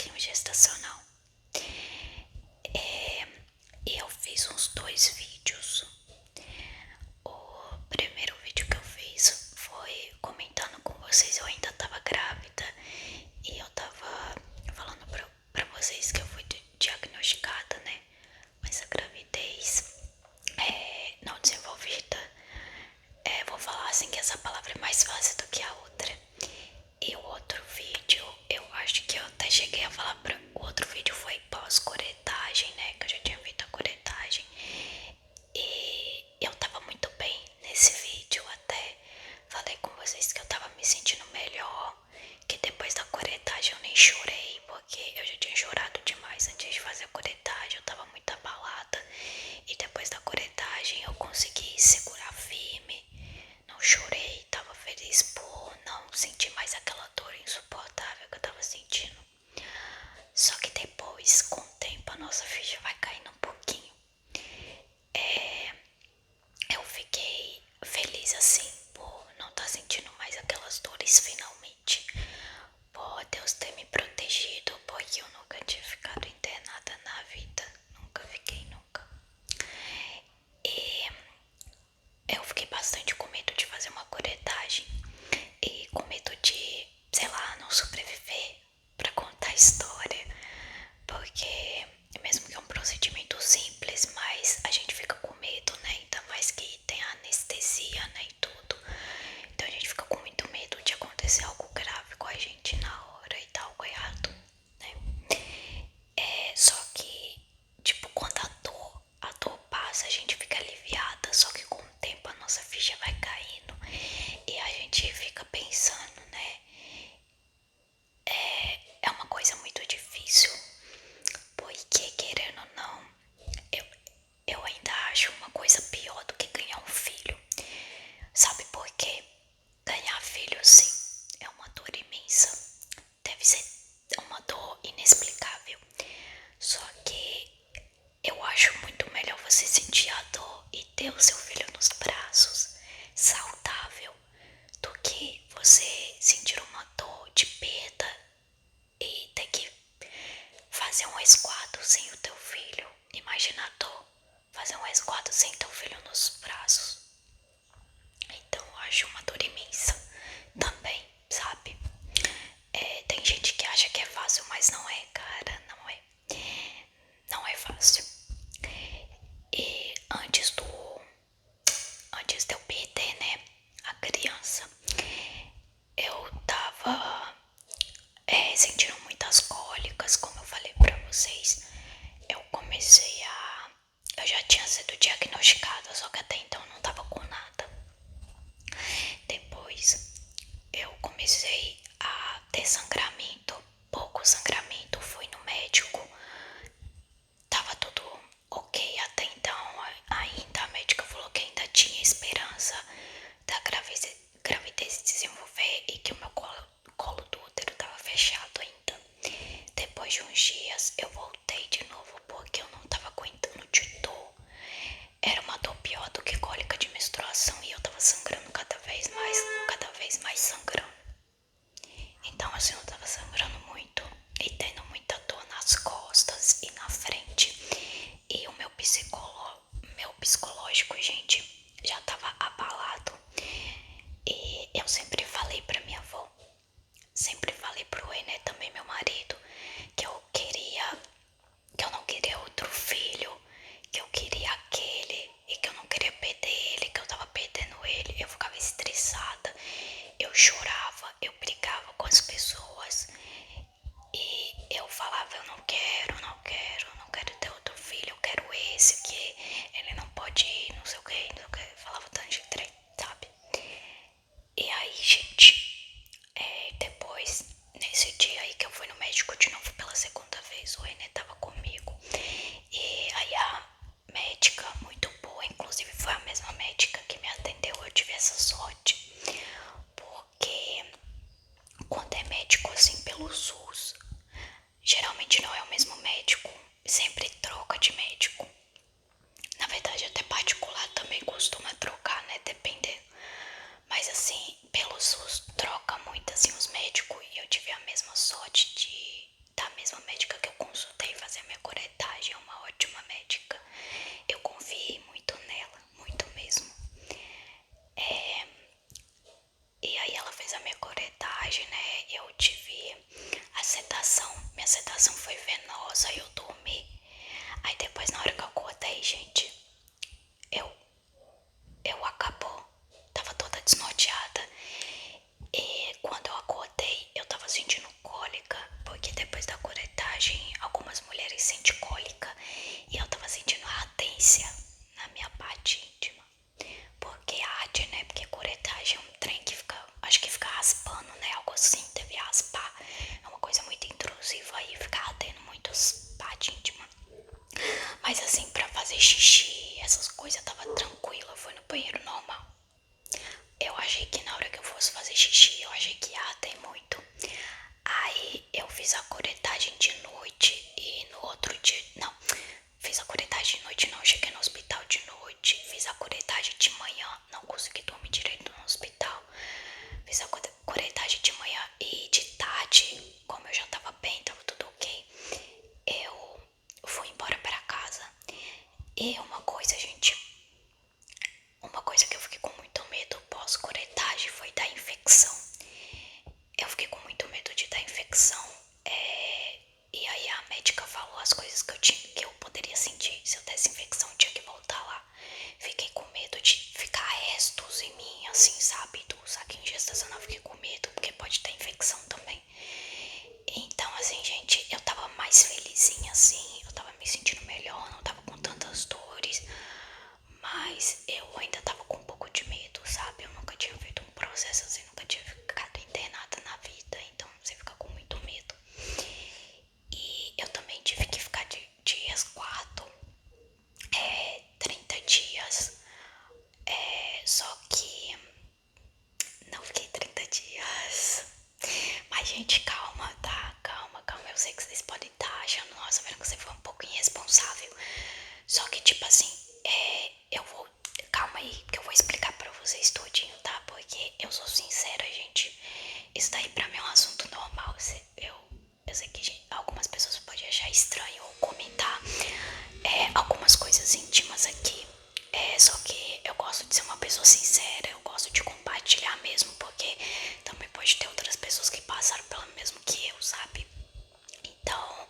parquinho gestacional. Eu fiz uns 2 vídeos. O primeiro vídeo que eu fiz foi comentando com vocês. Eu ainda tava grávida e eu tava falando pra vocês que eu fui diagnosticada, né? Mas a gravidez não desenvolvida. Vou falar assim que essa palavra é mais fácil do que a outra. E o outro vídeo, eu acho que eu até cheguei a falar o outro vídeo foi pós-curetagem, né? Que eu já tinha feito a curetagem. E eu tava muito bem nesse vídeo, até falei com vocês que eu tava me sentindo melhor, que depois da curetagem eu nem chorei, porque eu já tinha chorado demais antes de fazer a curetagem, eu tava muito abalada. E depois da curetagem eu consegui segurar firme, não chorei, tava feliz por não sentir mais aquela dor insuportável que eu tava sentindo. Só que depois, com o tempo, a nossa ficha vai caindo um pouquinho. Eu fiquei feliz assim por não estar sentindo mais aquelas dores finalmente. Por Deus ter me protegido, porque eu nunca tinha ficado internada na vida. Nunca fiquei, nunca. E eu fiquei bastante com medo de fazer uma curetagem e com medo de, sei lá, não sobreviver pra contar a história, porque mesmo que é um procedimento simples, mas a gente fica com medo, né? Ainda mais que tem anestesia, né, e tudo. Então a gente fica com muito medo de acontecer algo grave com a gente na hora e dar algo errado, né? Só que, tipo, quando a dor passa, a gente fica aliviada, só que com o tempo a nossa ficha vai caindo e a gente fica pensando, né? É uma coisa muito difícil, porque querendo ou não, eu ainda acho uma coisa pior do que ganhar um filho. Sabe por quê? Ganhar filho, sim, é uma dor imensa. Deve ser uma dor inexplicável. Só que eu acho muito melhor você sentir a dor e ter o seu filho nos braços, saudável, do que você sentir uma dor de perda e ter que fazer um resguardo sem o teu filho. Imagina a dor, fazer um resguardo sem teu filho nos braços. Então eu acho uma dor imensa também, sabe? Tem gente que acha que é fácil, mas não é, cara, não é. Não é fácil. E antes de eu perder, né, a criança, eu tava sentindo muitas cólicas, como eu falei pra vocês. Eu já tinha sido diagnosticada, só que até então não tava com nada. Depois eu comecei a ter sangramento, pouco sangramento, fui no médico, tava tudo ok até então. Ainda a médica falou que ainda tinha esperança da gravidez se desenvolver e que o meu colo do útero tava fechado ainda. Depois de uns dias eu voltei de novo porque eu não tava aguentando de dor. Era uma dor pior do que cólica de menstruação e eu tava sangrando cada vez mais sangrando. Então assim, eu tava sangrando muito e tendo muita dor nas costas e na frente. E o meu psicológico, gente, já tava abalado. E eu sempre falei pra minha avó, sempre falei pro René também, meu marido, que eu não queria outro filho, que eu queria aquele e que eu não queria perder ele, que eu tava perdendo ele. Eu ficava estressada, eu chorava, eu brigava com as pessoas e eu falava: eu não quero, não quero, não quero ter outro filho, eu quero esse, que ele não pode ir, não sei o que, não sei o que. Eu falava tanto de trem, sabe? E aí, gente, depois, nesse dia aí que eu fui no médico de novo pela segunda vez, o René tava comigo. E aí a médica, muito boa, inclusive foi a mesma médica que me atendeu, eu tive essa sorte. Porque quando é médico assim pelo SUS, geralmente não é o mesmo médico, sempre troca de médico. Na verdade, até particular também costuma trocar, né? Dependendo. Mas assim, pelo SUS troca muito assim os médicos. E eu tive a mesma sorte da mesma depois da curetagem algumas mulheres sentem cólica e eu tava sentindo ardência na minha parte íntima. Porque arde, né? Porque curetagem é um trem que fica, acho que fica raspando, né? Algo assim, deve raspar. É uma coisa muito intrusiva e fica ardendo muito as partes íntimas. Mas assim, pra fazer xixi, essas coisas, eu tava tranquila, eu fui no banheiro normal. Eu achei que na hora que eu fosse fazer xixi, eu achei que ia arder muito. Aí eu fiz a curetagem de noite e no outro dia, não, fiz a curetagem de noite não, cheguei no hospital de noite, fiz a curetagem de manhã, não consegui dormir direito no hospital. Fiz a curetagem de manhã e de tarde, como eu já tava bem, tava tudo ok, eu fui embora pra casa. E uma coisa que eu fiquei com muito medo pós-curetagem foi da infecção. Eu fiquei com muito medo de dar infecção. E aí a médica falou as coisas que eu poderia sentir. Se eu desse infecção, eu tinha que voltar lá. Fiquei com medo de ficar restos em mim, assim, sabe? Do saquinho gestacional, fiquei com medo, porque pode ter infecção também. Então, assim, gente, eu tava mais felizinha, assim. Eu tava me sentindo melhor, não tava com tantas dores. Mas eu ainda tava com um pouco de medo, sabe? Eu nunca tinha feito um processo assim, nunca tinha ficado internada na vida. Então você fica com muito medo. E eu também tive que ficar de resguardo 30 dias. Só que não fiquei 30 dias. Mas, gente, calma, tá? Calma, calma. Eu sei que vocês podem estar achando, nossa, vendo que você foi um pouco irresponsável. Só que, tipo assim, eu vou. Calma aí, que eu vou explicar pra vocês tudinho, tá? Porque eu sou sincera, gente. Isso daí pra mim é um assunto normal. Eu sei que algumas pessoas podem achar estranho ou comentar algumas coisas íntimas aqui. Só que eu gosto de ser uma pessoa sincera, eu gosto de compartilhar mesmo, porque também pode ter outras pessoas que passaram pelo mesmo que eu, sabe? Então,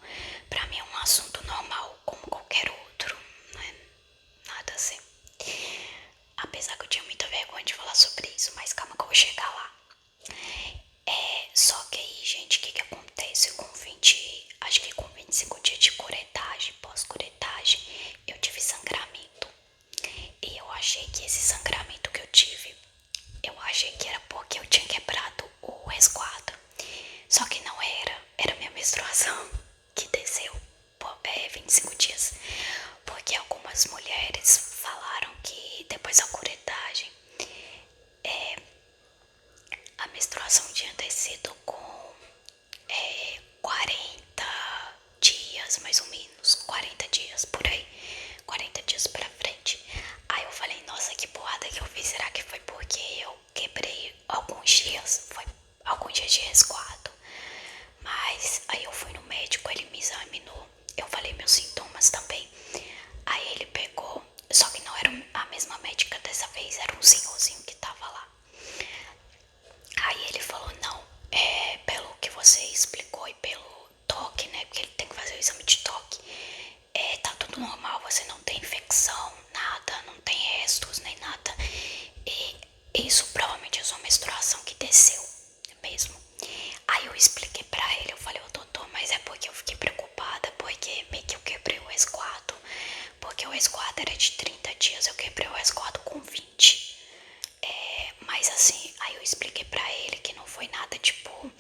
pra mim é um assunto normal, como qualquer outro, não é nada assim. Apesar que eu tinha muita vergonha de falar sobre isso, mas calma que eu vou chegar lá. Só que aí, gente, o que acontece com 20, acho que com 25 dias de curetagem, pós-curetagem, eu tive sangramento. E eu achei que esse sangramento que eu tive, eu achei que era porque eu tinha quebrado o resguardo. Só que não era, era minha menstruação que desceu 25 dias. Porque algumas mulheres falaram que depois da curetagem, a menstruação tinha descido com 40 dias, mais ou menos, 40 dias por aí, 40 dias pra frente. Aí eu falei, nossa, que porrada que eu fiz, será que foi porque eu quebrei alguns dias, foi alguns dias de resguardo? Mas aí eu fui no médico, ele me examinou, eu falei meus sintomas também. Aí ele pegou, só que não era a mesma médica dessa vez, era um senhorzinho que tava lá. Aí ele falou, não, pelo que você explicou e pelo toque, né, porque ele tem que fazer o exame de toque, tá tudo normal, você não tem infecção, nada, não tem restos nem nada. E isso provavelmente é sua menstruação que desceu mesmo. Aí eu expliquei pra ele, eu falei, ô doutor, mas é porque eu fiquei preocupada, porque meio que eu quebrei o resguardo. Porque o resguardo era de 30 dias, eu quebrei o resguardo com 20. Mas assim, aí eu expliquei pra ele que não foi nada tipo.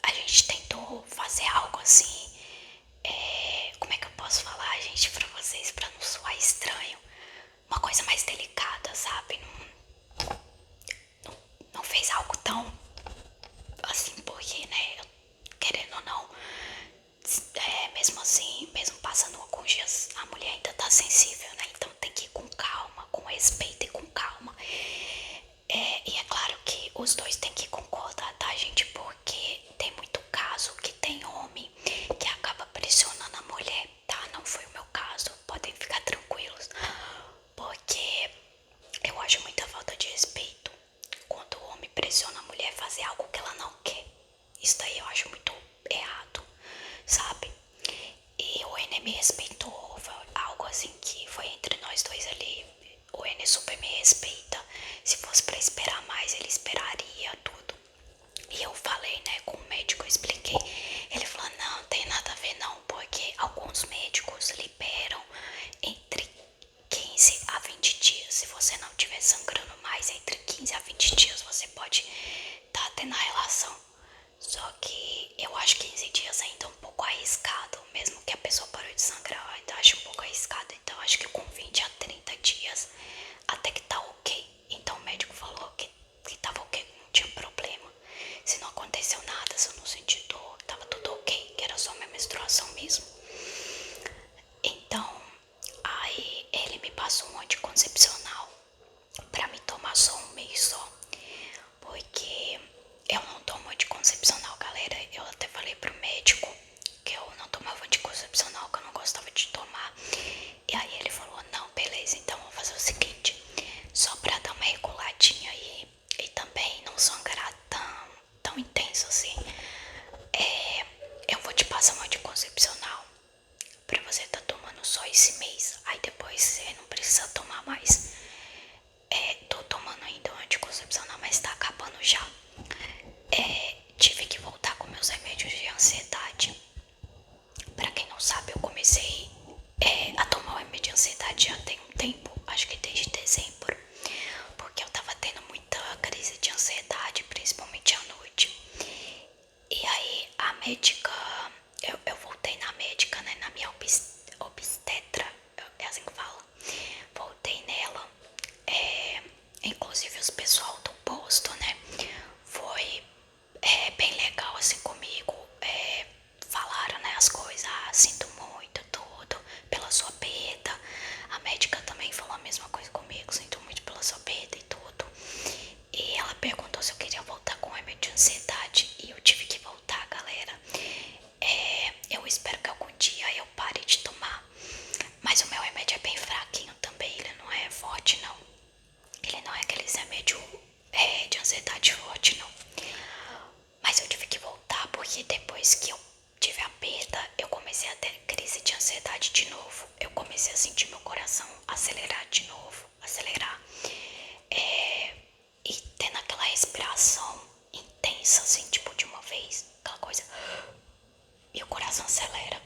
A gente tentou fazer algo assim. Como é que eu posso falar, gente, pra vocês, pra não soar estranho? Uma coisa mais delicada, sabe? Não fez algo tão assim, porque, né? Querendo ou não, mesmo assim, mesmo passando alguns dias, a mulher ainda tá sensível, né? Então tem que ir com calma, com respeito e com calma. E é claro que os dois têm que concordar, tá, gente? Porque tem muito caso que tem homem eu acho 15 dias ainda um pouco arriscado, mesmo que a pessoa parou de sangrar, eu ainda acho um pouco arriscado. Então acho que com 20 a 30 dias até que tá ok. Então o médico falou que tava ok, que não tinha problema. Se não aconteceu nada, se eu não senti dor, tava tudo ok, que era só minha menstruação mesmo. Então, aí ele me passou um anticoncepcional pra me tomar só um mês só. Porque eu não tomo anticoncepcional, galera. Eu até falei pro médico que eu não tomava anticoncepcional, que eu não gostava de tomar. E aí ele falou, não, beleza, então vamos fazer o seguinte. Só pra dar uma reguladinha aí e também não sangrar tão intenso assim. Eu vou te passar um anticoncepcional pra você tá tomando só esse mês. Aí depois você não precisa tomar mais. Tô tomando ainda um anticoncepcional, mas tá acabando já. Tive que voltar com meus remédios de ansiedade. Pra quem não sabe, eu comecei a tomar o remédio de ansiedade já tem um tempo, acho que desde dezembro. Porque eu tava tendo muita crise de ansiedade, principalmente à noite. E aí a médica, eu voltei na médica, né, na minha obstetra, é assim que fala. Voltei nela, inclusive os pessoal do posto, né, foi bem legal assim comigo. Falaram, né, as coisas, sinto muito, tudo, pela sua perda. A médica também falou a mesma coisa comigo, sinto muito pela sua perda e tudo. E ela perguntou se eu queria voltar com o remédio de ansiedade. E eu tive que voltar, galera. Eu espero que algum dia eu pare de tomar. Mas o meu remédio é bem fraquinho também. Ele não é forte, não. Ele não é aquele remédio de ansiedade forte, não. Mas eu tive que voltar porque depois que eu tive a perda, eu comecei a ter crise de ansiedade de novo. Eu comecei a sentir meu coração acelerar de novo. Acelerar. E tendo aquela respiração intensa, assim, tipo de uma vez, aquela coisa. E o coração acelera.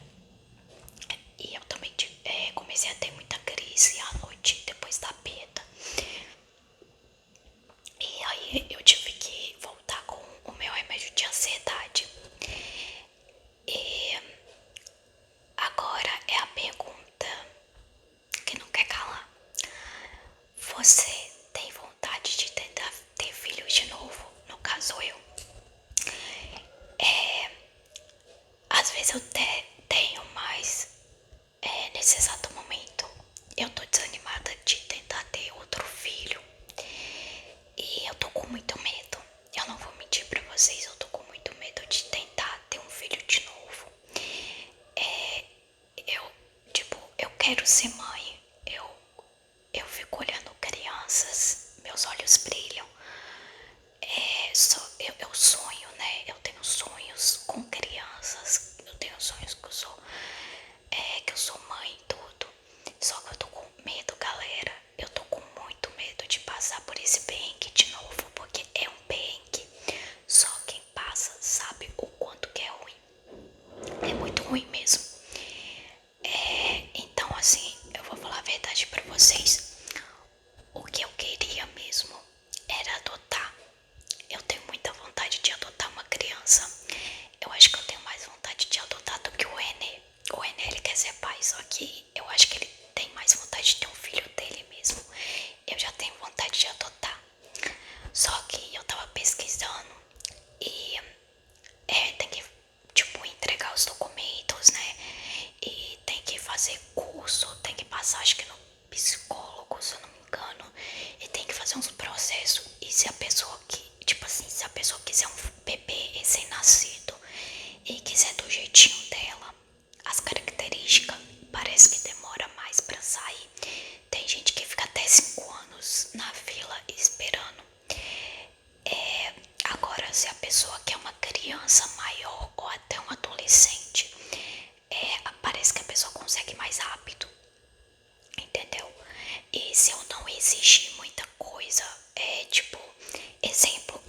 E eu também comecei a ter muita crise à noite depois da perda. E aí eu tive que voltar com o meu remédio de ansiedade. E agora é a pergunta que não quer calar. Você tem vontade de tentar ter filhos de novo? No caso eu. Às vezes eu até tenho, mas nesse exato momento eu tô desanimada de tentar ter outro filho. E eu tô com muito medo. Eu não vou mentir pra vocês, eu tô com muito medo de tentar ter um filho de novo. Eu quero ser mãe. Eu fico olhando crianças, meus olhos brilham. Eu sonho, né? Eu tenho sonhos com crianças. Eu tenho sonhos que eu sou mãe e tudo. Só que eu tô com medo, galera. Eu tô com muito medo de passar por esse perrengue de novo, porque é um perrengue. Só quem passa sabe o quanto que é ruim. É muito ruim mesmo. Então assim, eu vou falar a verdade pra vocês. O que eu queria mesmo era adotar. Eu tenho muita vontade de adotar uma criança. Eu acho que eu tenho mais vontade de adotar do que o René. O René, ele quer ser pai, só que eu acho que ele tem mais vontade de ter um filho dele mesmo. Eu já tenho vontade de adotar. Só que eu tava pesquisando e tem que, tipo, entregar os documentos, né? E tem que fazer curso, tem que passar, acho que no psicólogo, se eu não me engano. E tem que fazer uns processos. E se a pessoa que, tipo assim, se a pessoa quiser um bebê recém-nascido e quiser do jeitinho dela, as características, parece que demora mais pra sair. Tem gente que fica até 5 anos na fila esperando. Agora, se a pessoa quer uma criança maior ou até um adolescente, parece que a pessoa consegue mais rápido, entendeu? E se eu não exigir muita coisa, tipo, exemplo,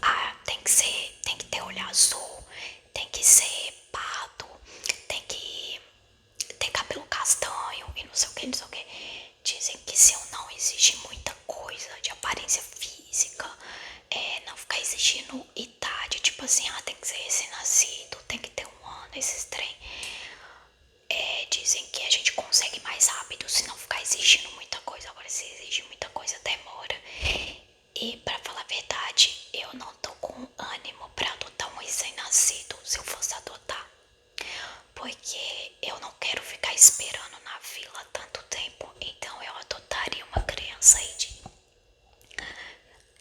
tem que ter olho azul, tem que ser pardo, nesses trem. Dizem que a gente consegue mais rápido se não ficar exigindo muita coisa. Agora, se exige muita coisa, demora. E pra falar a verdade, eu não tô com ânimo pra adotar um recém-nascido se eu fosse adotar. Porque eu não quero ficar esperando na fila tanto tempo. Então eu adotaria uma criança aí de,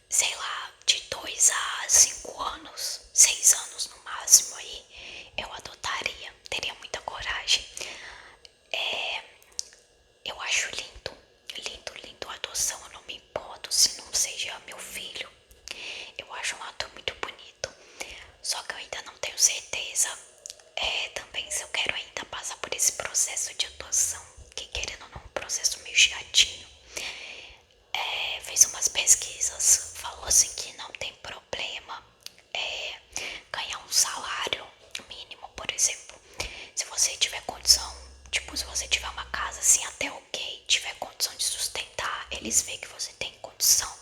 sei lá, de 2 a 5 anos, 6 anos no máximo aí. Eu adotaria, teria muita coragem. Eu acho lindo, lindo, lindo a adoção. Eu não me importo se não seja meu filho. Eu acho um ato muito bonito. Só que eu ainda não tenho certeza também se eu quero ainda passar por esse processo de adoção. Que querendo ou não, é um processo meio chatinho. Fez umas pesquisas, falou assim que não tem problema ganhar um salário mínimo, por exemplo. Se você tiver condição, tipo, se você tiver uma casa assim até ok, tiver condição de sustentar, eles veem que você tem condição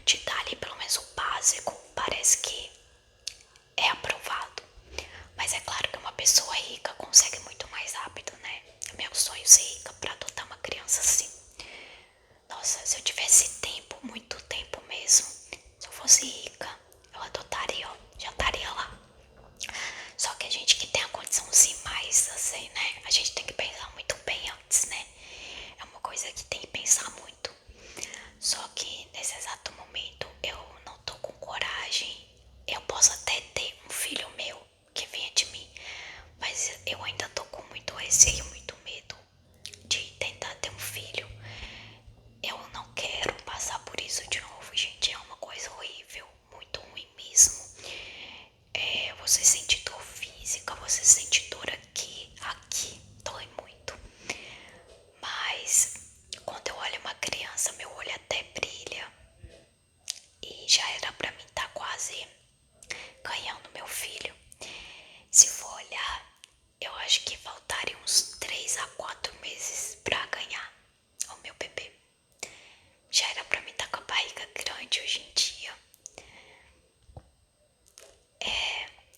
de dar ali pelo menos o básico, parece que é aprovado. Mas é claro que uma pessoa rica consegue muito mais rápido, né? É meu sonho ser rica pra adotar uma criança assim. Nossa, se eu tivesse tempo, muito tempo mesmo, se eu fosse rica, eu adotaria, ó, já estaria lá. Só que a gente que tem a condição assim, mais assim, né? A gente tem que pensar muito bem antes, né? É uma coisa que tem que pensar muito. Só que nesse exato momento eu não tô com coragem. Eu posso até ter um filho meu que venha de mim, mas eu ainda tô com muito receio, muito medo de tentar ter um filho. Eu não quero passar por isso de novo, gente. É uma coisa horrível, muito ruim mesmo. Você sente dor física, você sente dor aqui, dói muito. Mas quando eu olho uma criança, meu olho até brilha. E já era pra mim estar quase ganhando meu filho. Se for olhar, eu acho que faltaria uns 3 a 4 meses pra ganhar o meu bebê. Já era pra mim estar com a barriga grande hoje em dia.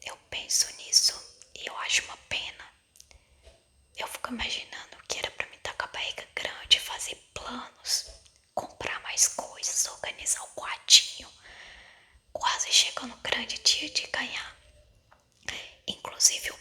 Eu penso nisso e eu acho uma pena. Eu fico imaginando que era pra mim estar com a barriga grande, fazer planos, comprar mais coisas, organizar o quartinho. Quase chegando no grande dia de ganhar. Inclusive o